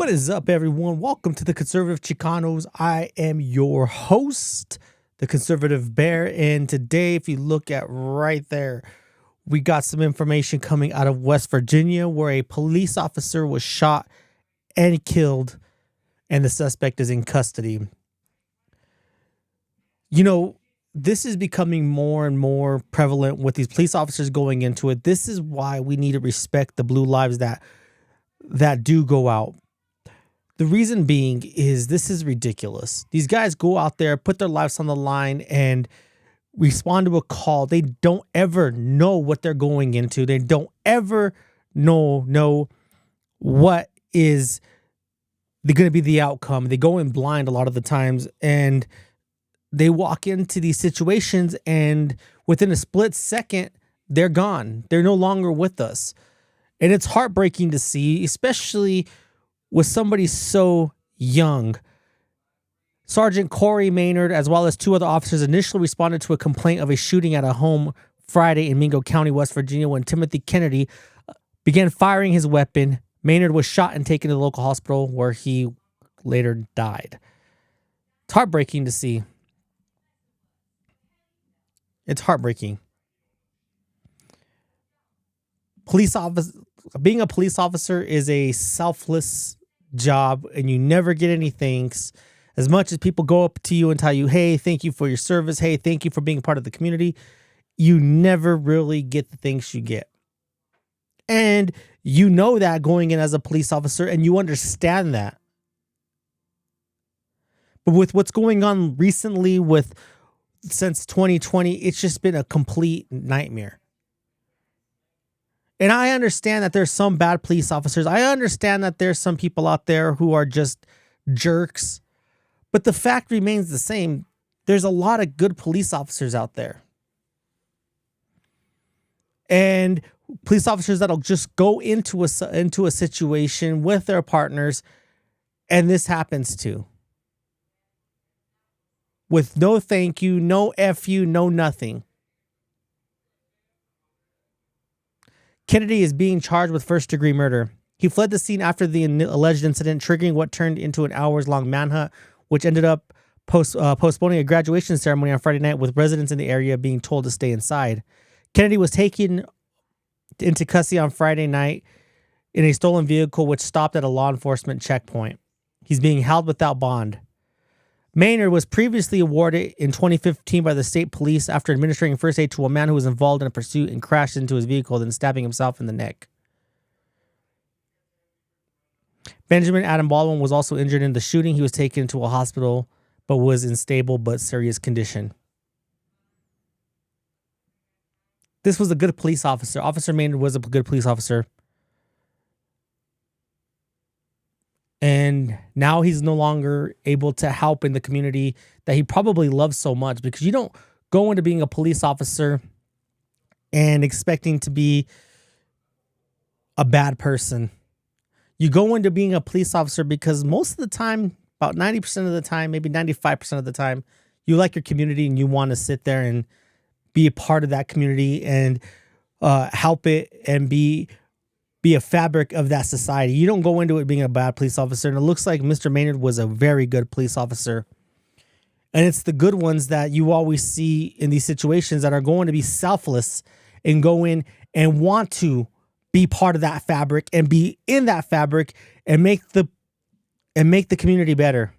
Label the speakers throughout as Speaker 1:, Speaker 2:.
Speaker 1: What is up, everyone? Welcome to the Conservative Chicanos. I am your host, the Conservative Bear, and today, if you look at right there, we got some information coming out of West Virginia where a police officer was shot and killed, and the suspect is in custody. You know, this is becoming more and more prevalent with these police officers going into it. This is why we need to respect the blue lives that do go out. The reason being is this is ridiculous. These guys go out there, put their lives on the line, and respond to a call. They don't ever know what they're going into. They don't ever know what is going to be the outcome. They go in blind a lot of the times, and they walk into these situations, and within a split second, they're gone. They're no longer with us. And it's heartbreaking to see, especially with somebody so young. Sergeant Cory Maynard, as well as two other officers, initially responded to a complaint of a shooting at a home Friday in Mingo County, West Virginia, when Timothy Kennedy began firing his weapon. Maynard was shot and taken to the local hospital where he later died. It's heartbreaking to see. It's heartbreaking. Being a police officer is a selfless job, and you never get any thanks. As much as people go up to you and tell you, hey, thank you for your service, hey, thank you for being part of the community, you never really get the thanks you get. And you know that going in as a police officer, and you understand that. But with what's going on recently since 2020, it's just been a complete nightmare. And I understand that there's some bad police officers. I understand that there's some people out there who are just jerks. But the fact remains the same. There's a lot of good police officers out there. And police officers that'll just go into a situation with their partners, and this happens too. With no thank you, no F you, no nothing. Kennedy is being charged with first-degree murder. He fled the scene after the alleged incident, triggering what turned into an hours-long manhunt, which ended up postponing a graduation ceremony on Friday night, with residents in the area being told to stay inside. Kennedy was taken into custody on Friday night in a stolen vehicle, which stopped at a law enforcement checkpoint. He's being held without bond. Maynard was previously awarded in 2015 by the state police after administering first aid to a man who was involved in a pursuit and crashed into his vehicle, then stabbing himself in the neck. Benjamin Adam Baldwin was also injured in the shooting. He was taken to a hospital, but was in stable but serious condition. This was a good police officer. Officer Maynard was a good police officer. And now he's no longer able to help in the community that he probably loves so much, because you don't go into being a police officer and expecting to be a bad person. You go into being a police officer because most of the time, about 90% of the time, maybe 95% of the time, you like your community and you want to sit there and be a part of that community and help it and be a fabric of that society. You don't go into it being a bad police officer. And it looks like Mr. Maynard was a very good police officer. And it's the good ones that you always see in these situations that are going to be selfless and go in and want to be part of that fabric and be in that fabric and make the community better.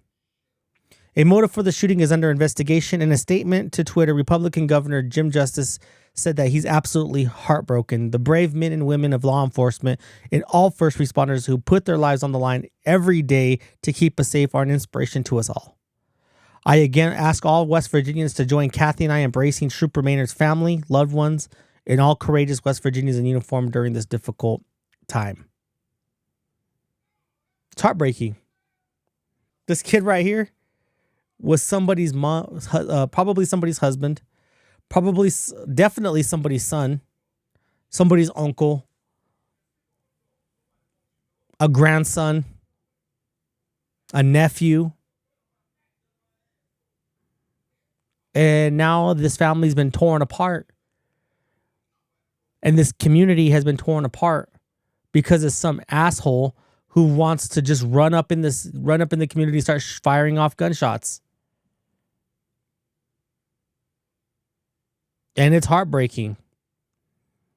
Speaker 1: A motive for the shooting is under investigation. In a statement to Twitter, Republican Governor Jim Justice said that he's absolutely heartbroken. The brave men and women of law enforcement and all first responders who put their lives on the line every day to keep us safe are an inspiration to us all. I again ask all West Virginians to join Kathy and I embracing Trooper Maynard's family, loved ones, and all courageous West Virginians in uniform during this difficult time. It's heartbreaking. This kid right here was somebody's mom, probably somebody's husband, definitely somebody's son, somebody's uncle, a grandson, a nephew. And now this family's been torn apart. And this community has been torn apart because of some asshole who wants to just run up in the community and start firing off gunshots. And it's heartbreaking.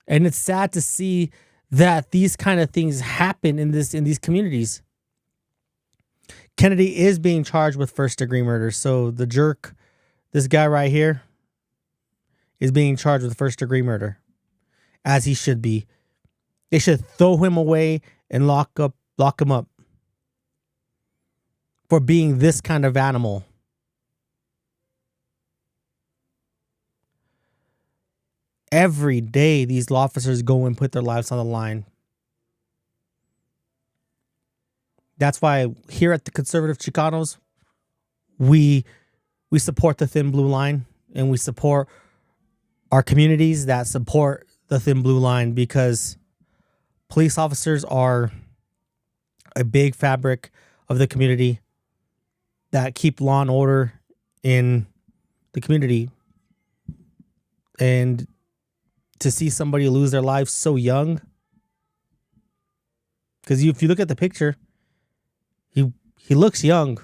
Speaker 1: And it's sad to see that these kind of things happen in these communities. Kennedy is being charged with first-degree murder. So the jerk, this guy right here, is being charged with first-degree murder, as he should be. They should throw him away and lock him up for being this kind of animal. Every day, these law officers go and put their lives on the line. That's why here at the Conservative Chicanos, we support the thin blue line, and we support our communities that support the thin blue line, because police officers are a big fabric of the community that keep law and order in the community. And to see somebody lose their life so young, because if you look at the picture, he looks young.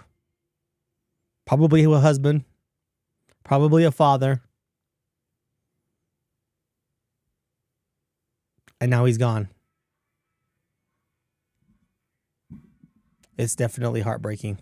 Speaker 1: Probably a husband, probably a father, and now he's gone. It's definitely heartbreaking.